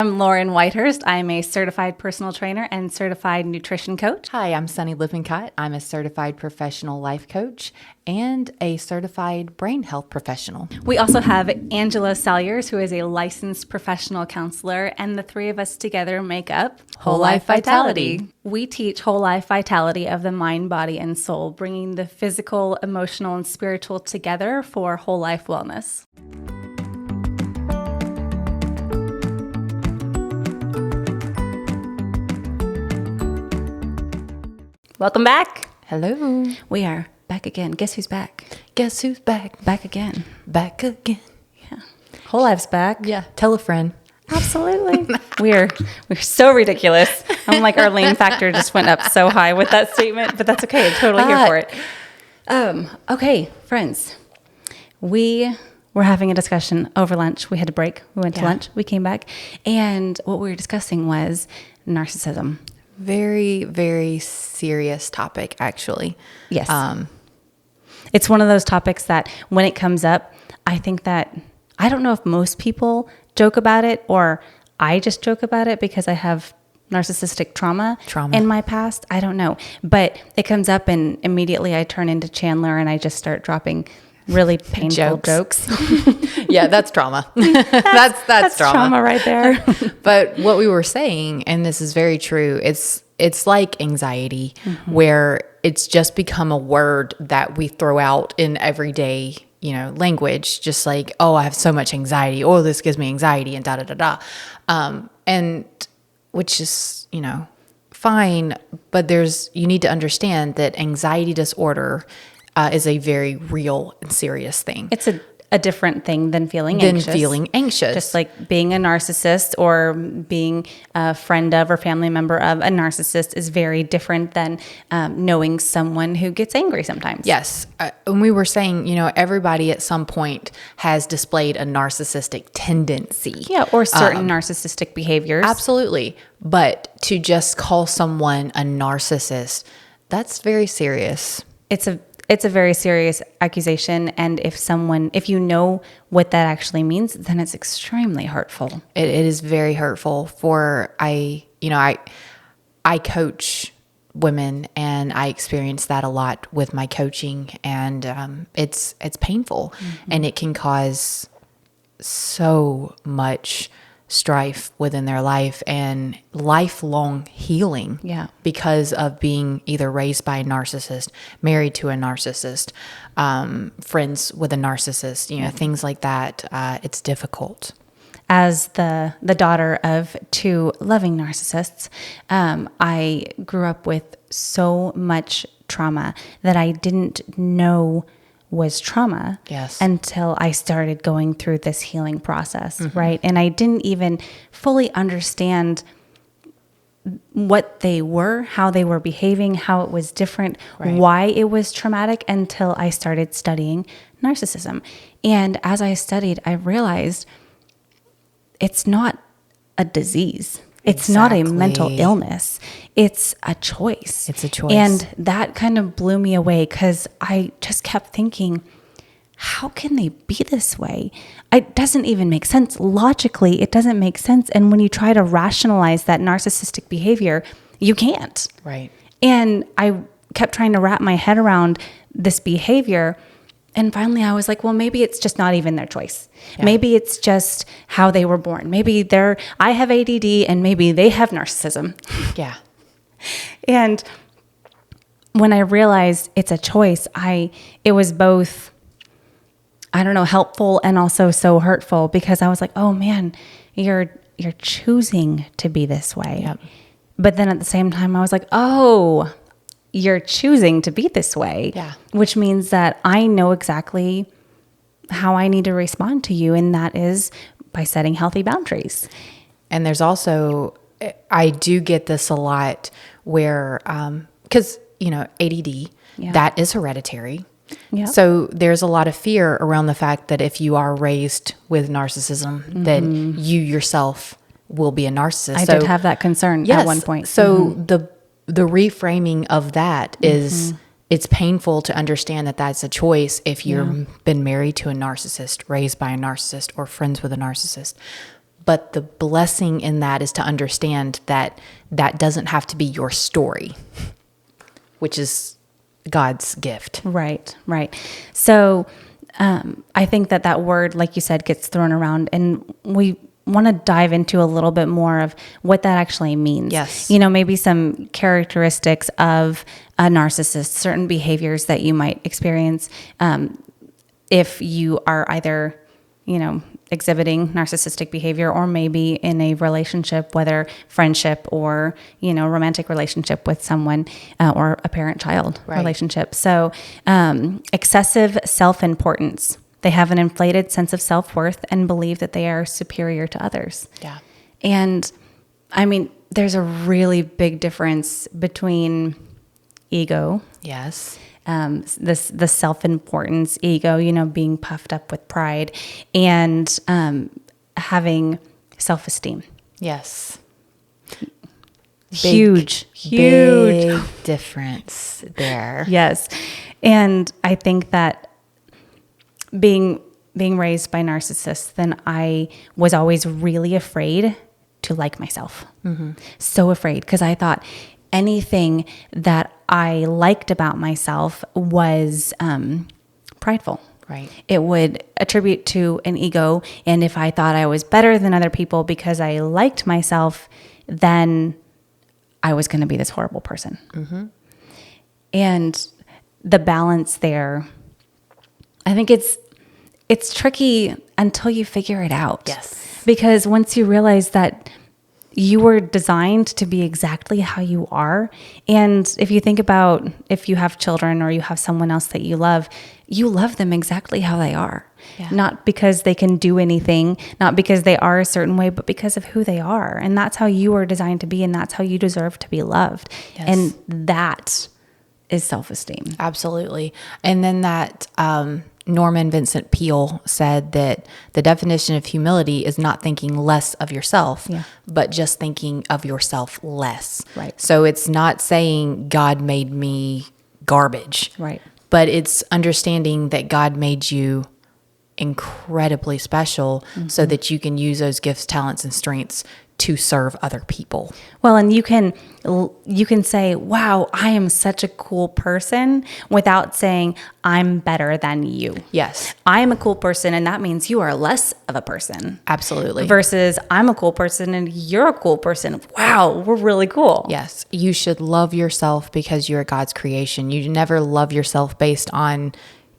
I'm Lauren Whitehurst. I'm a certified personal trainer and certified nutrition coach. Hi, I'm Sunny Lippincott. I'm a certified professional life coach and a certified brain health professional. We also have Angela Salyers, who is a licensed professional counselor, and the three of us together make up Whole Life Vitality. We teach whole life vitality of the mind, body, and soul, bringing the physical, emotional, and spiritual together for whole life wellness. Welcome back. Hello. We are back again. Guess who's back? Guess who's back? Back again. Back again. Yeah. Whole life's back. Yeah. Tell a friend. Absolutely. We're so ridiculous. I'm like, our lane factor just went up so high with that statement, but that's okay. I'm totally here for it. Okay, friends. We were having a discussion over lunch. We had to break. We went to lunch. We came back. And what we were discussing was narcissism. Very, very serious topic, actually. Yes. It's one of those topics that when it comes up, I think that, I don't know if most people joke about it or I just joke about it because I have narcissistic trauma in my past. I don't know. But it comes up and immediately I turn into Chandler and I just start dropping really painful jokes. Yeah, that's trauma. that's trauma right there. But what we were saying, and this is very true, it's like anxiety, where it's just become a word that we throw out in everyday, language, just like, oh, I have so much anxiety. Oh, this gives me anxiety and da da da da. And which is, fine, but you need to understand that anxiety disorder is a very real and serious thing. It's a different thing than feeling anxious. Just like being a narcissist or being a friend of or family member of a narcissist is very different than knowing someone who gets angry sometimes. Yes. And we were saying, everybody at some point has displayed a narcissistic tendency. Yeah, or certain narcissistic behaviors. Absolutely. But to just call someone a narcissist, that's very serious. It's a very serious accusation, and if you know what that actually means, then it's extremely hurtful. It is very hurtful. I coach women, and I experience that a lot with my coaching, and it's painful, and it can cause so much strife within their life and lifelong healing because of being either raised by a narcissist, married to a narcissist, friends with a narcissist, things like that. It's difficult. As the daughter of two loving narcissists, I grew up with so much trauma that I didn't know was trauma until I started going through this healing process, right? And I didn't even fully understand what they were, how they were behaving, how it was different, why it was traumatic until I started studying narcissism. And as I studied, I realized it's not a disease. It's not a mental illness. It's a choice. It's a choice. And that kind of blew me away because I just kept thinking, how can they be this way? It doesn't even make sense. Logically, it doesn't make sense. And when you try to rationalize that narcissistic behavior, you can't. Right. And I kept trying to wrap my head around this behavior. And finally, I was like, well, maybe it's just not even their choice. Yeah. Maybe it's just how they were born. Maybe I have ADD and maybe they have narcissism. Yeah. And when I realized it's a choice, it was both, helpful and also so hurtful because I was like, oh man, you're choosing to be this way. Yep. But then at the same time, I was like, oh, you're choosing to be this way, which means that I know exactly how I need to respond to you. And that is by setting healthy boundaries. And there's also, I do get this a lot where, because, ADD, that is hereditary. Yep. So there's a lot of fear around the fact that if you are raised with narcissism, that you yourself will be a narcissist. I did have that concern at one point. So the reframing of that is it's painful to understand that that's a choice if you've been married to a narcissist, raised by a narcissist, or friends with a narcissist. But the blessing in that is to understand that that doesn't have to be your story, which is God's gift. Right. So I think that word, like you said, gets thrown around, and we want to dive into a little bit more of what that actually means. Yes. Maybe some characteristics of a narcissist, certain behaviors that you might experience if you are either, exhibiting narcissistic behavior, or maybe in a relationship, whether friendship or, romantic relationship with someone, or a parent-child relationship. So excessive self-importance. They have an inflated sense of self-worth and believe that they are superior to others. Yeah. And I mean, there's a really big difference between ego. Yes. The self-importance, ego, being puffed up with pride, and having self-esteem. Yes. Huge Big difference there. Yes. And I think that being raised by narcissists, then I was always really afraid to like myself. Mm-hmm. So afraid, because I thought anything that I liked about myself was prideful. Right. It would attribute to an ego. And if I thought I was better than other people because I liked myself, then I was going to be this horrible person. Mm-hmm. And the balance there, I think it's tricky until you figure it out. Yes. Because once you realize that you were designed to be exactly how you are. And if you think about if you have children or you have someone else that you love them exactly how they are. Yeah. Not because they can do anything, not because they are a certain way, but because of who they are. And that's how you are designed to be, and that's how you deserve to be loved. Yes. And that is self-esteem. Absolutely. And then that Norman Vincent Peale said that the definition of humility is not thinking less of yourself, but just thinking of yourself less. Right. So it's not saying God made me garbage. Right. But it's understanding that God made you incredibly special, so that you can use those gifts, talents, and strengths to serve other people. Well, and you can say, wow, I am such a cool person, without saying I'm better than you. Yes. I am a cool person, and that means you are less of a person. Absolutely. Versus I'm a cool person and you're a cool person. Wow, we're really cool. Yes. You should love yourself because you're God's creation. You never love yourself based on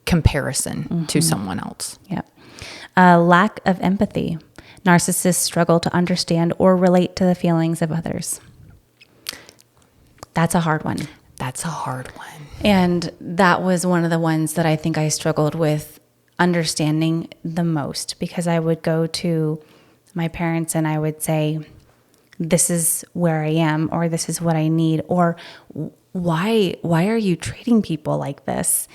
comparison to someone else. Yep. Lack of empathy. Narcissists struggle to understand or relate to the feelings of others. That's a hard one. That's a hard one. And that was one of the ones that I think I struggled with understanding the most, because I would go to my parents and I would say, this is where I am, or this is what I need, or why are you treating people like this?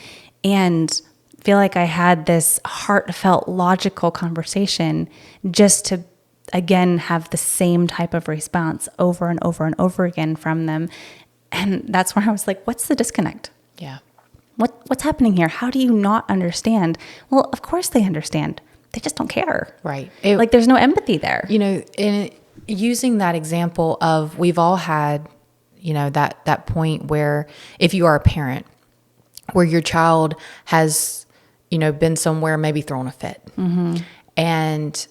And feel like I had this heartfelt, logical conversation just to, again, have the same type of response over and over and over again from them. And that's where I was like, what's the disconnect? Yeah. What's happening here? How do you not understand? Well, of course they understand. They just don't care. Right. Like there's no empathy there. In using that example of, we've all had, that point where, if you are a parent, where your child has, been somewhere, maybe thrown a fit. Mm-hmm. And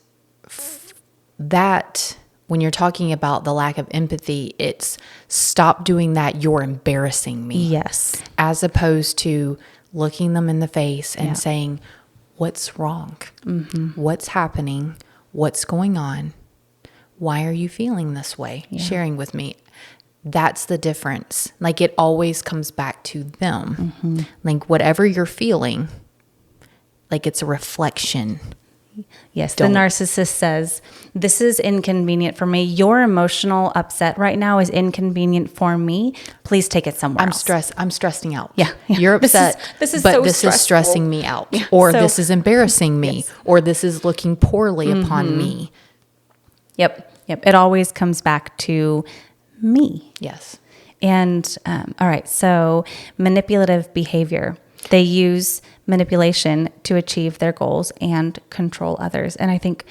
that, when you're talking about the lack of empathy, it's stop doing that. You're embarrassing me. Yes. As opposed to looking them in the face and saying, what's wrong? Mm-hmm. What's happening? What's going on? Why are you feeling this way? Yeah. Sharing with me. That's the difference. Like, it always comes back to them. Mm-hmm. Like, whatever you're feeling, like, it's a reflection. Yes, the narcissist says, this is inconvenient for me. Your emotional upset right now is inconvenient for me. Please take it somewhere else. I'm stressing out. Yeah. You're upset, this is but so this stressful. is stressing me out. Yeah. Or this is embarrassing me. Yes. Or this is looking poorly upon me. Yep. It always comes back to me. Yes. And all right, so manipulative behavior. They use manipulation to achieve their goals and control others. And I think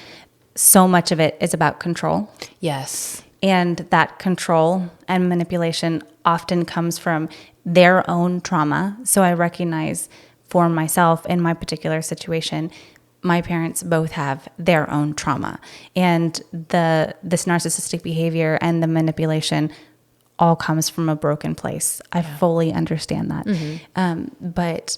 so much of it is about control. Yes. And that control and manipulation often comes from their own trauma. So I recognize for myself in my particular situation, my parents both have their own trauma. And this narcissistic behavior and the manipulation all comes from a broken place. I fully understand that. But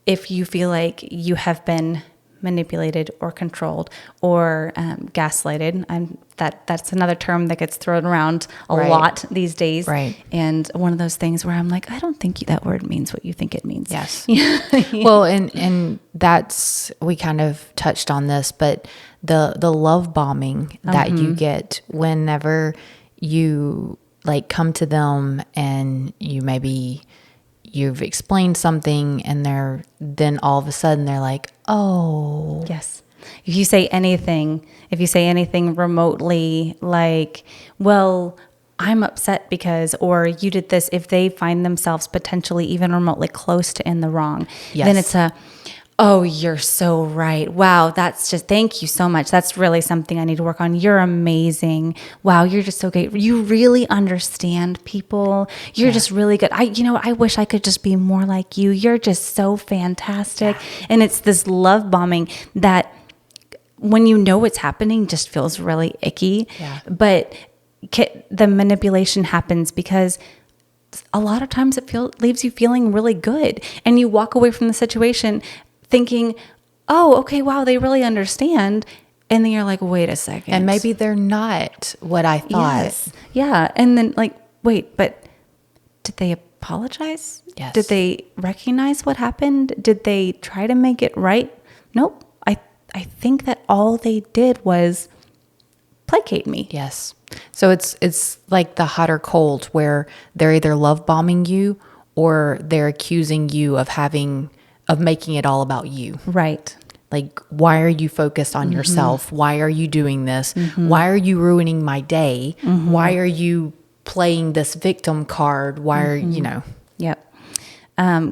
if you feel like you have been manipulated or controlled or gaslighted, and that's another term that gets thrown around a lot these days. Right. And one of those things where I'm like, I don't think that word means what you think it means. Yes. Well, and that's, we kind of touched on this, but the love bombing that you get whenever you like come to them and you've explained something and then all of a sudden they're like, oh. Yes. If you say anything remotely like, well, I'm upset because, or you did this, if they find themselves potentially even remotely close to in the wrong, then it's oh, you're so right. Wow. That's just, thank you so much. That's really something I need to work on. You're amazing. Wow. You're just so great. You really understand people. You're just really good. I wish I could just be more like you. You're just so fantastic. Yeah. And it's this love bombing that when you know what's happening just feels really icky. Yeah. But the manipulation happens because a lot of times it leaves you feeling really good. And you walk away from the situation thinking, oh, okay, wow, they really understand. And then you're like, wait a second. And maybe they're not what I thought. Yes. Yeah. And then like, wait, but did they apologize? Yes. Did they recognize what happened? Did they try to make it right? Nope. I think that all they did was placate me. Yes. So it's like the hot or cold where they're either love bombing you or they're accusing you of making it all about you. Right. Like, why are you focused on yourself? Why are you doing this? Why are you ruining my day? Why are you playing this victim card? Why are, Yep.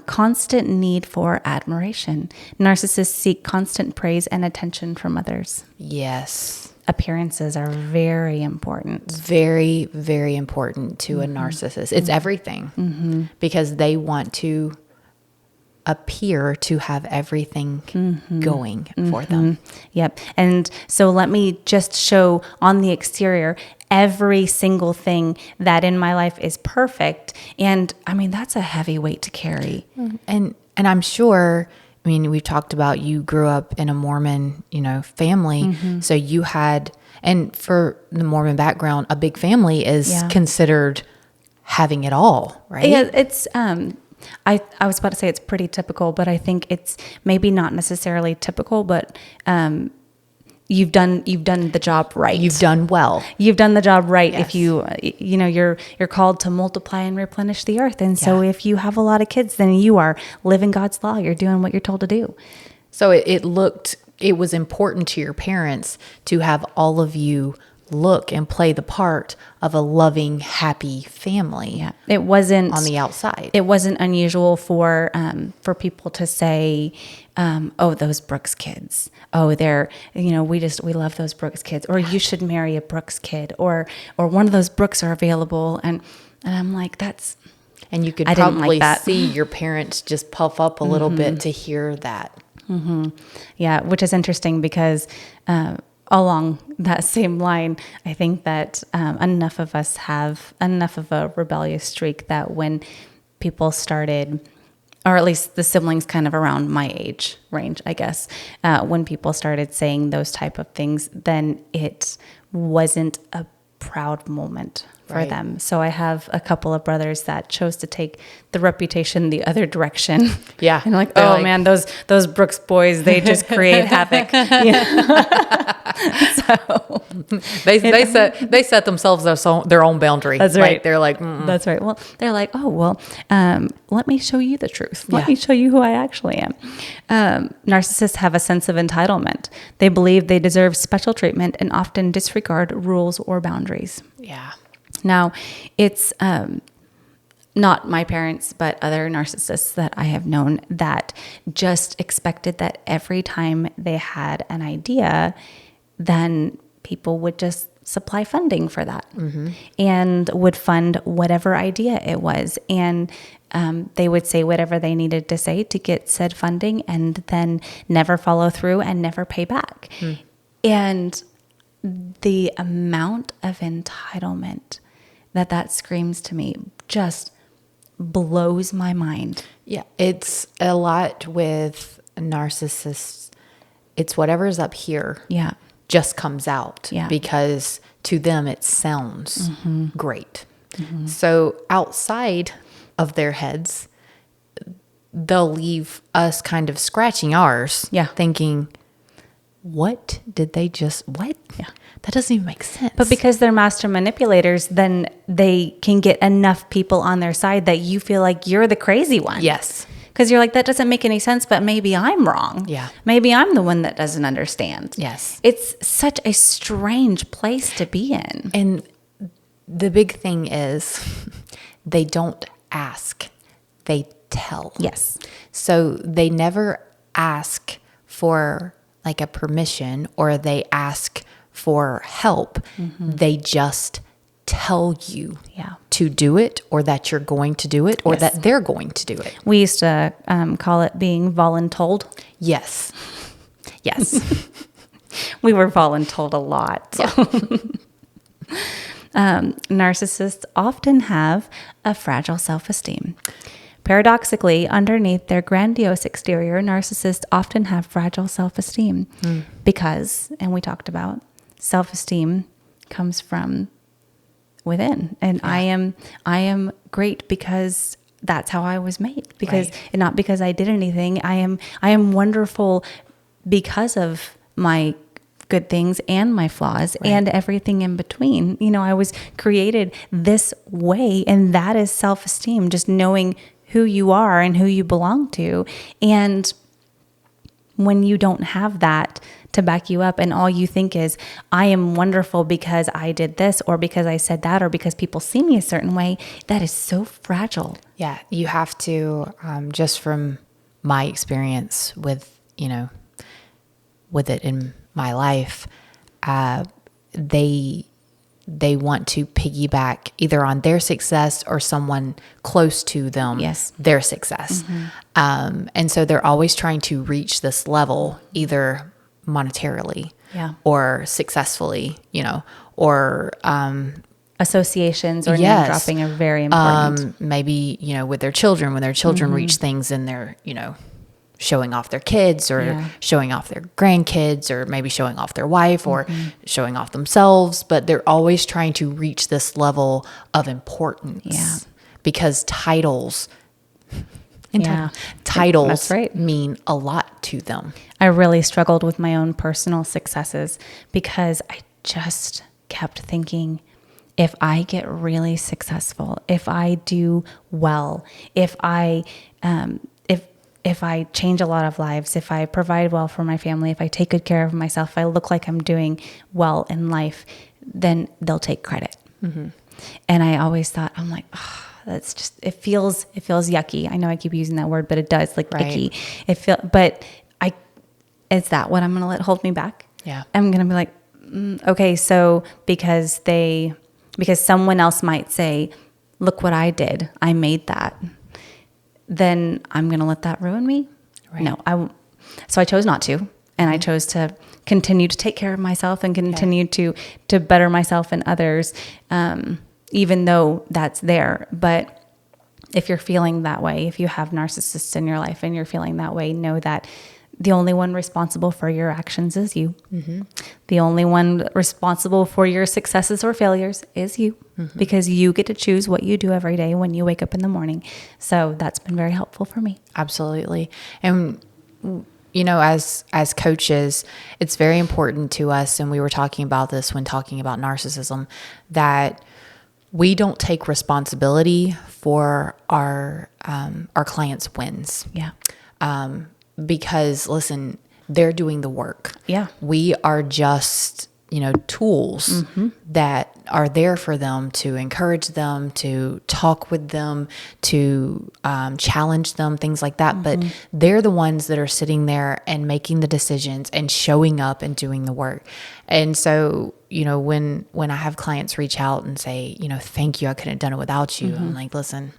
Constant need for admiration. Narcissists seek constant praise and attention from others. Yes. Appearances are very important. Very, very important to a narcissist. It's everything because they want to appear to have everything going for them. Yep. And so let me just show on the exterior every single thing that in my life is perfect. And I mean, that's a heavy weight to carry. And I'm sure, I mean, we've talked about you grew up in a Mormon, family. So you had, and for the Mormon background, a big family is considered having it all, right? Yeah, it's, I was about to say it's pretty typical, but I think it's maybe not necessarily typical, but you've done the job right. You've done well. You've done the job right. Yes. If you're called to multiply and replenish the earth, and so if you have a lot of kids, then you are living God's law. You're doing what you're told to do. So it was important to your parents to have all of you look and play the part of a loving, happy family. Yeah. It wasn't on the outside. It wasn't unusual for people to say, oh, those Brooks kids. Oh, they're, we love those Brooks kids, or you should marry a Brooks kid, or one of those Brooks are available. And I'm like, and you could probably see your parents just puff up a little bit to hear that. Yeah. Which is interesting because, along that same line, I think that enough of us have enough of a rebellious streak that when people started, or at least the siblings kind of around my age range, I guess, when people started saying those type of things, then it wasn't a proud moment for them. So I have a couple of brothers that chose to take the reputation the other direction. Yeah. And like, man, those Brooks boys, they just create havoc. So they set themselves their own boundary. That's right. Like, they're like, that's right. Well, they're like, let me show you the truth. Let me show you who I actually am. Narcissists have a sense of entitlement. They believe they deserve special treatment and often disregard rules or boundaries. Yeah. Now, it's not my parents, but other narcissists that I have known that just expected that every time they had an idea, then people would just supply funding for that and would fund whatever idea it was. And they would say whatever they needed to say to get said funding and then never follow through and never pay back. And the amount of entitlement that screams to me just blows my mind. Yeah, it's a lot with narcissists. It's whatever's up here. Yeah. Just comes out Yeah. because to them it sounds great. So outside of their heads, they'll leave us kind of scratching ours, thinking, what did they just, what? Yeah. That doesn't even make sense. But because they're master manipulators, then they can get enough people on their side that you feel like you're the crazy one. Yes. Because you're like, that doesn't make any sense, but maybe I'm wrong. Yeah. Maybe I'm the one that doesn't understand. Yes. It's such a strange place to be in. And the big thing is they don't ask, they tell. Yes. So they never ask for like a permission or they ask for help. They just tell you to do it or that you're going to do it or that they're going to do it. We used to call it being voluntold. Yes. Yes. We were voluntold a lot. So. Narcissists often have a fragile self-esteem. Paradoxically, underneath their grandiose exterior, narcissists often have fragile self-esteem because, and we talked about, self-esteem comes from within. And I am great because that's how I was made. Because and not because I did anything. I am wonderful because of my good things and my flaws and everything in between. You know, I was created this way, and that is self-esteem, just knowing who you are and who you belong to. And when you don't have that to back you up and all you think is, I am wonderful because I did this or because I said that or because people see me a certain way, that is so fragile. Yeah, you have to, just from my experience with, with it in my life, they want to piggyback either on their success or someone close to them, their success. And so they're always trying to reach this level, either monetarily or successfully, or associations or name dropping are very important. Maybe, with their children, when their children reach things and they're, showing off their kids or showing off their grandkids or maybe showing off their wife or showing off themselves. But they're always trying to reach this level of importance because titles mean a lot to them. I really struggled with my own personal successes because I just kept thinking, if I get really successful, if I do well, if I change a lot of lives, if I provide well for my family, if I take good care of myself, if I look like I'm doing well in life, then they'll take credit. And I always thought, I'm like, oh, that's just, it feels yucky. I know I keep using that word, but it does, like icky. Is that what I'm going to let hold me back? Yeah. I'm going to be like, okay, so because someone else might say, look what I did, I made that, then I'm going to let that ruin me? Right. No, so I chose not to. And I chose to continue to take care of myself and continue to better myself and others, even though that's there. But if you're feeling that way, if you have narcissists in your life and you're feeling that way, know that the only one responsible for your actions is you. The only one responsible for your successes or failures is you, because you get to choose what you do every day when you wake up in the morning. So that's been very helpful for me. Absolutely. And as coaches, it's very important to us, and we were talking about this when talking about narcissism, that we don't take responsibility for our clients' wins. Because listen, they're doing the work. We are just tools that are there for them to encourage them, to talk with them, to challenge them, things like that. But they're the ones that are sitting there and making the decisions and showing up and doing the work. And so, when I have clients reach out and say, thank you, I couldn't have done it without you. I'm like, listen,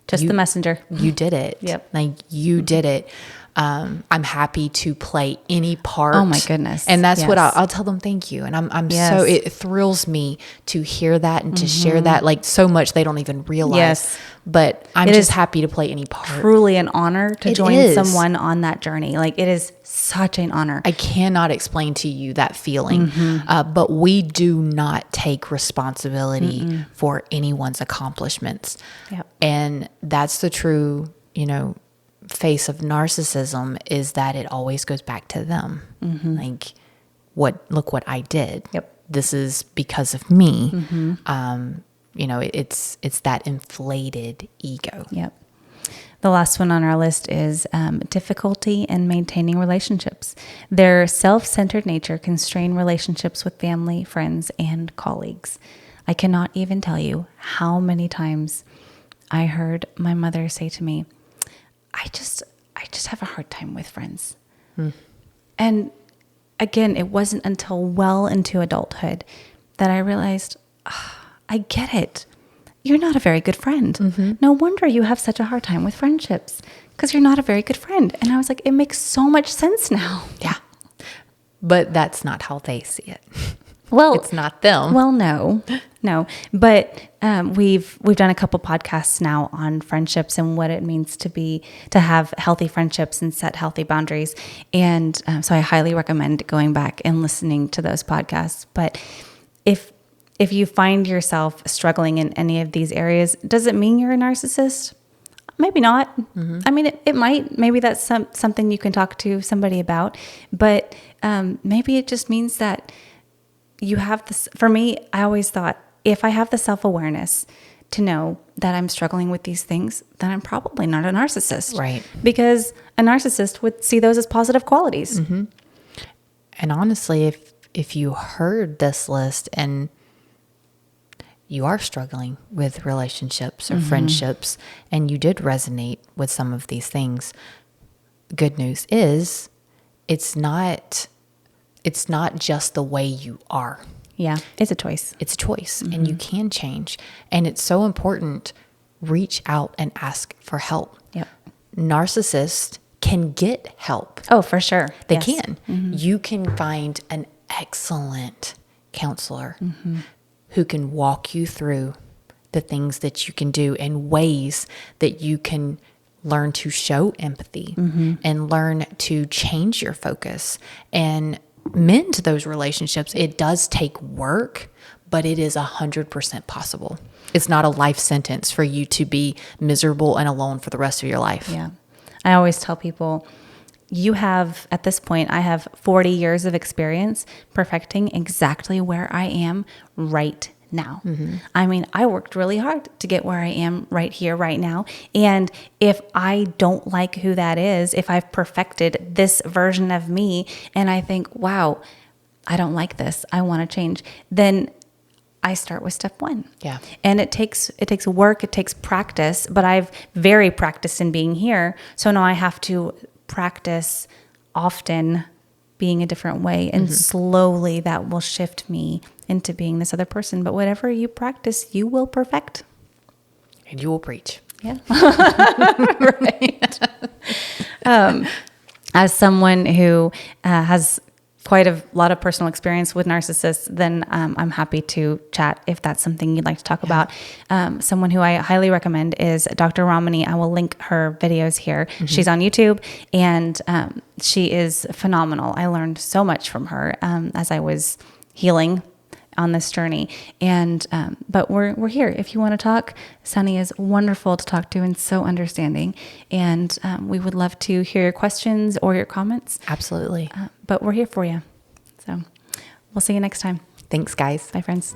just the messenger. You did it. Yep. Like you did it. I'm happy to play any part. Oh my goodness. And that's what I'll tell them. Thank you. And I'm so, it thrills me to hear that and to share that, like so much they don't even realize, but I'm just happy to play any part. Truly an honor to join someone on that journey. Like it is such an honor. I cannot explain to you that feeling, but we do not take responsibility for anyone's accomplishments. Yep. And that's the true, face of narcissism, is that it always goes back to them. Like, look what I did. Yep. This is because of me. It's that inflated ego. Yep. The last one on our list is difficulty in maintaining relationships. Their self-centered nature can strain relationships with family, friends, and colleagues. I cannot even tell you how many times I heard my mother say to me, I just have a hard time with friends. And again, it wasn't until well into adulthood that I realized, I get it. You're not a very good friend. No wonder you have such a hard time with friendships, because you're not a very good friend. And I was like, it makes so much sense now. Yeah. But that's not how they see it. Well, it's not them. Well, no. But we've done a couple podcasts now on friendships and what it means to have healthy friendships and set healthy boundaries. And so I highly recommend going back and listening to those podcasts. But if you find yourself struggling in any of these areas, does it mean you're a narcissist? Maybe not. I mean, it might. Maybe that's something you can talk to somebody about. But maybe it just means that you have this. For me, I always thought, if I have the self-awareness to know that I'm struggling with these things, then I'm probably not a narcissist. Right. Because a narcissist would see those as positive qualities. And honestly, if you heard this list and you are struggling with relationships or friendships, and you did resonate with some of these things, good news is it's not just the way you are. Yeah, it's a choice. It's a choice, and you can change. And it's so important. Reach out and ask for help. Yep. Narcissists can get help. Oh, for sure. They can. You can find an excellent counselor who can walk you through the things that you can do and ways that you can learn to show empathy and learn to change your focus and mend those relationships. It does take work, but it is 100% possible. It's not a life sentence for you to be miserable and alone for the rest of your life. Yeah. I always tell people, at this point, I have 40 years of experience perfecting exactly where I am right now. I mean, I worked really hard to get where I am right here, right now. And if I don't like who that is, if I've perfected this version of me and I think, wow, I don't like this, I want to change, then I start with step one. Yeah. And it takes work, it takes practice, but I've very practiced in being here. So now I have to practice often being a different way, and slowly that will shift me into being this other person. But whatever you practice, you will perfect. And you will preach. Yeah. Right. As someone who has quite a lot of personal experience with narcissists, then I'm happy to chat if that's something you'd like to talk about. Someone who I highly recommend is Dr. Ramani. I will link her videos here. She's on YouTube, and she is phenomenal. I learned so much from her as I was healing on this journey. And but we're here. If you want to talk, Sunny is wonderful to talk to and so understanding. And we would love to hear your questions or your comments. Absolutely. But we're here for you. So we'll see you next time. Thanks, guys. Bye, friends.